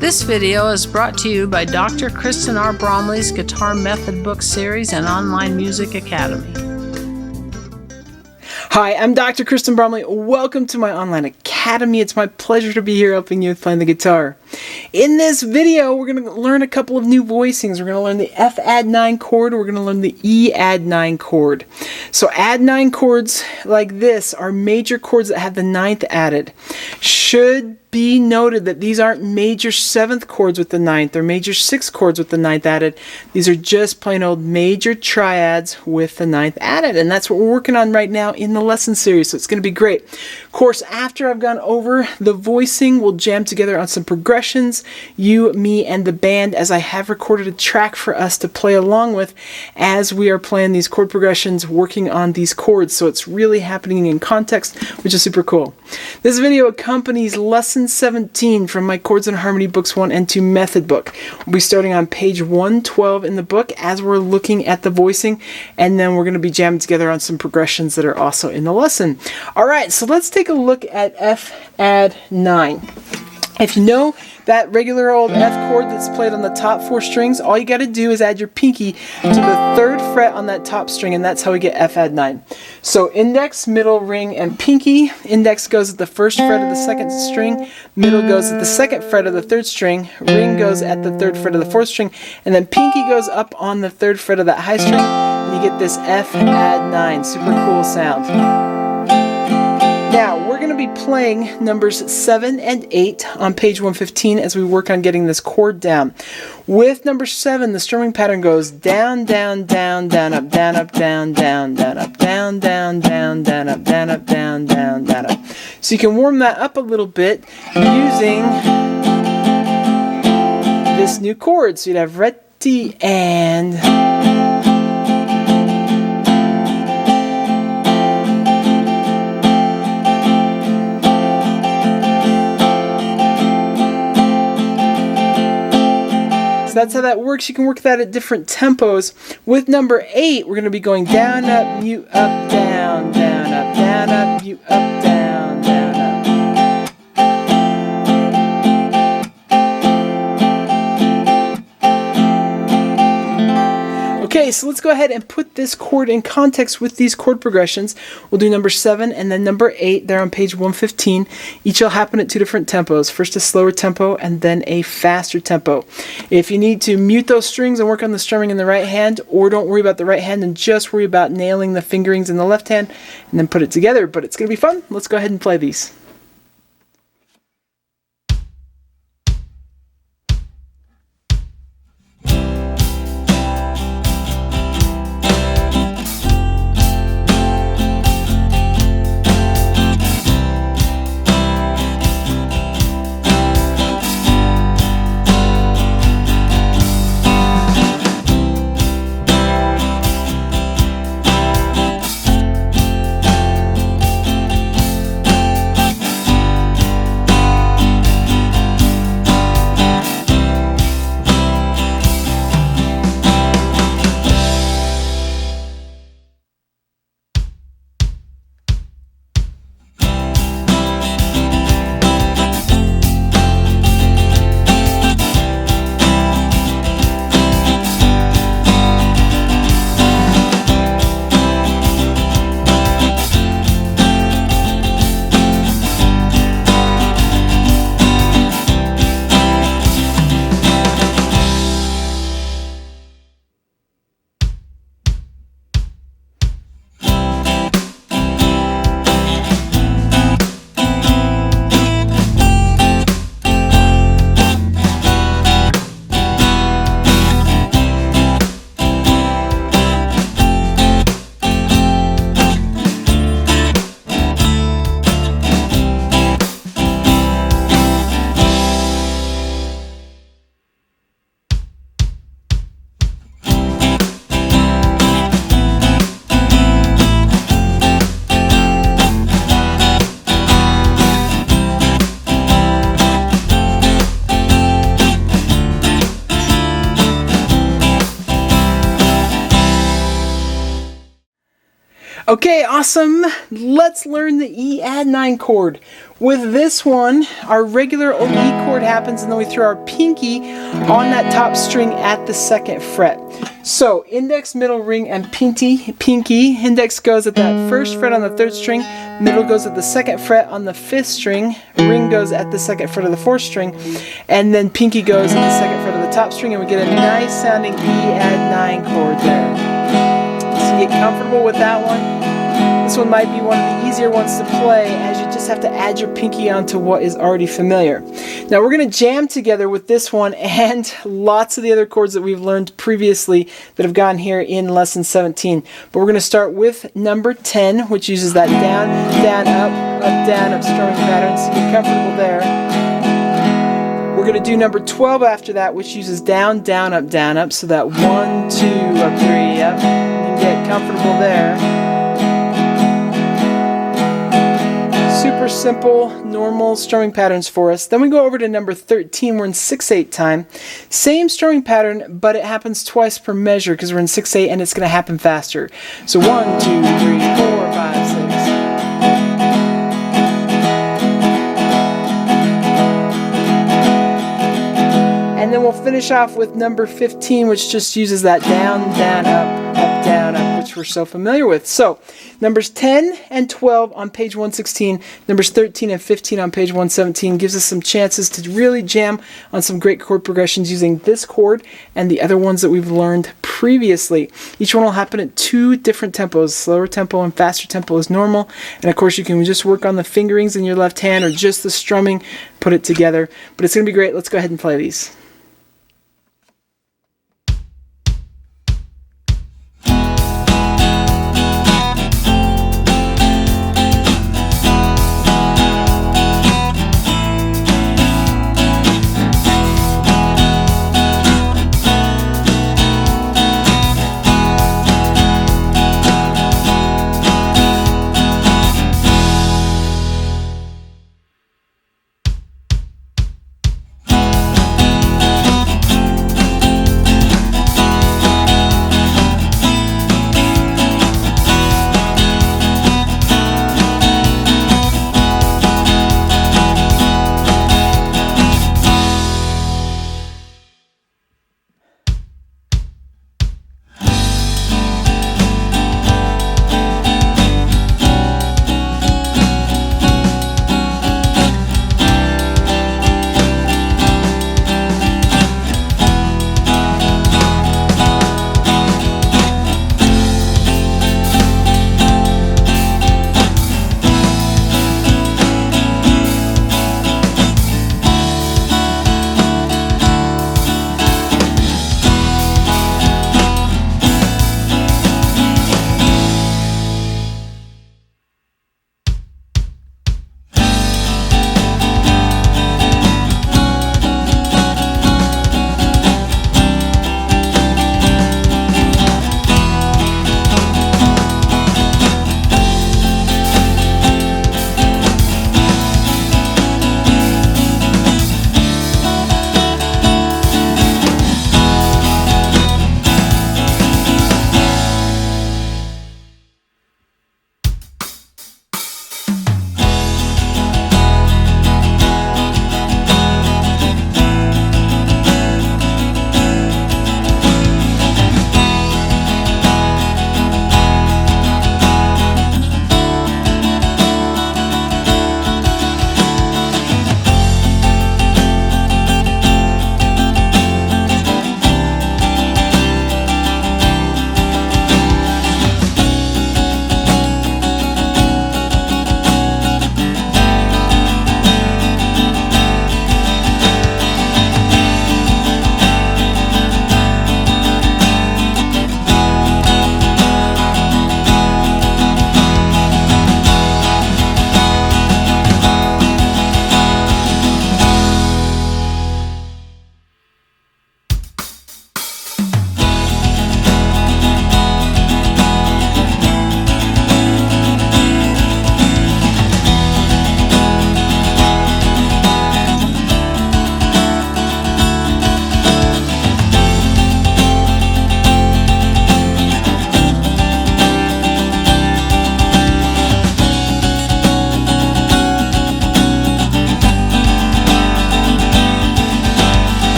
This video is brought to you by Dr. Kristen R. Bromley's Guitar Method Book Series and Online Music Academy. Hi, I'm Dr. Kristen Bromley. Welcome to my online academy. It's my pleasure to be here helping you with playing the guitar. In this video, we're going to learn a couple of new voicings. We're going to learn the Fadd9 chord. We're going to learn the Eadd9 chord. So Add9 chords like this are major chords that have the ninth added. Should be noted that these aren't major seventh chords with the ninth or major sixth chords with the ninth added. These are just plain old major triads with the ninth added, and that's what we're working on right now in the lesson series, so it's going to be great. Of course, after I've gone over the voicing, we'll jam together on some progressions, you, me, and the band, as I have recorded a track for us to play along with as we are playing these chord progressions, working on these chords, so it's really happening in context, which is super cool. This video accompanies lesson 17 from my Chords and Harmony Books 1 and 2 method book. We'll be starting on page 112 in the book as we're looking at the voicing, and then we're going to be jamming together on some progressions that are also in the lesson. Alright, so let's take a look at Fadd9. If you know that regular old F chord that's played on the top four strings, all you got to do is add your pinky to the third fret on that top string, and that's how we get Fadd9. So index, middle, ring, and pinky. Index goes at the first fret of the second string, middle goes at the second fret of the third string, ring goes at the third fret of the fourth string, and then pinky goes up on the third fret of that high string, and you get this Fadd9. Super cool sound. Now, we're going to be playing numbers 7 and 8 on page 115 as we work on getting this chord down. With number 7, the strumming pattern goes down, down, down, down, up, down, up, down, down, down, up, down, down, down, down, up, down, up, down, down, down, up. So you can warm that up a little bit using this new chord. So you'd have retti and... So that's how that works. You can work that at different tempos. With number 8, we're going to be going down, up, mute, up, down, down, up, down, up, mute, up, down, down, up. Okay, so let's go ahead and put this chord in context with these chord progressions. We'll do number 7 and then number 8 there on page 115. Each will happen at 2 different tempos. First a slower tempo and then a faster tempo. If you need to mute those strings and work on the strumming in the right hand, or don't worry about the right hand and just worry about nailing the fingerings in the left hand, and then put it together. But it's going to be fun. Let's go ahead and play these. Okay, awesome. Let's learn the Eadd9 chord. With this one, our regular old E chord happens, and then we throw our pinky on that top string at the 2nd fret. So, index, middle, ring, and pinky. Index goes at that 1st fret on the 3rd string, middle goes at the 2nd fret on the 5th string, ring goes at the 2nd fret of the 4th string, and then pinky goes at the 2nd fret of the top string, and we get a nice sounding Eadd9 chord there. So you get comfortable with that one. This one might be one of the easier ones to play, as you just have to add your pinky onto what is already familiar. Now we're going to jam together with this one and lots of the other chords that we've learned previously that have gone here in lesson 17. But we're going to start with number 10, which uses that down, down, up, down, up strumming pattern, so get comfortable there. We're going to do number 12 after that, which uses down, down, up, so that 1, 2, up, 3, up. You can get comfortable there. Super simple, normal strumming patterns for us. Then we go over to number 13. We're in 6/8 time. Same strumming pattern, but it happens twice per measure because we're in 6/8 and it's going to happen faster. So 1, 2, 3, 4, 5, 6. And then we'll finish off with number 15, which just uses that down, down, up, down, up, which we're so familiar with. So, numbers 10 and 12 on page 116, numbers 13 and 15 on page 117 gives us some chances to really jam on some great chord progressions using this chord and the other ones that we've learned previously. Each one will happen at 2 different tempos, slower tempo and faster tempo is normal. And of course you can just work on the fingerings in your left hand or just the strumming, put it together. But it's going to be great. Let's go ahead and play these.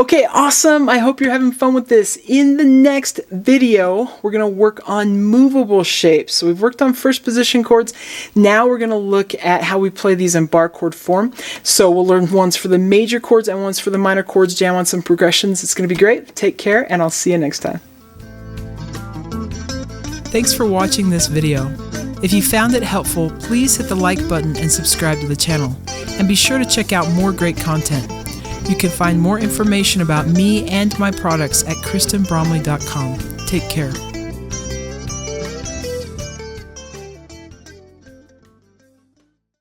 Okay, awesome. I hope you're having fun with this. In the next video, we're going to work on movable shapes. So we've worked on first position chords. Now we're going to look at how we play these in bar chord form. So we'll learn ones for the major chords and ones for the minor chords, jam on some progressions. It's going to be great. Take care, and I'll see you next time. Thanks for watching this video. If you found it helpful, please hit the like button and subscribe to the channel. And be sure to check out more great content. You can find more information about me and my products at KristenBromley.com. Take care.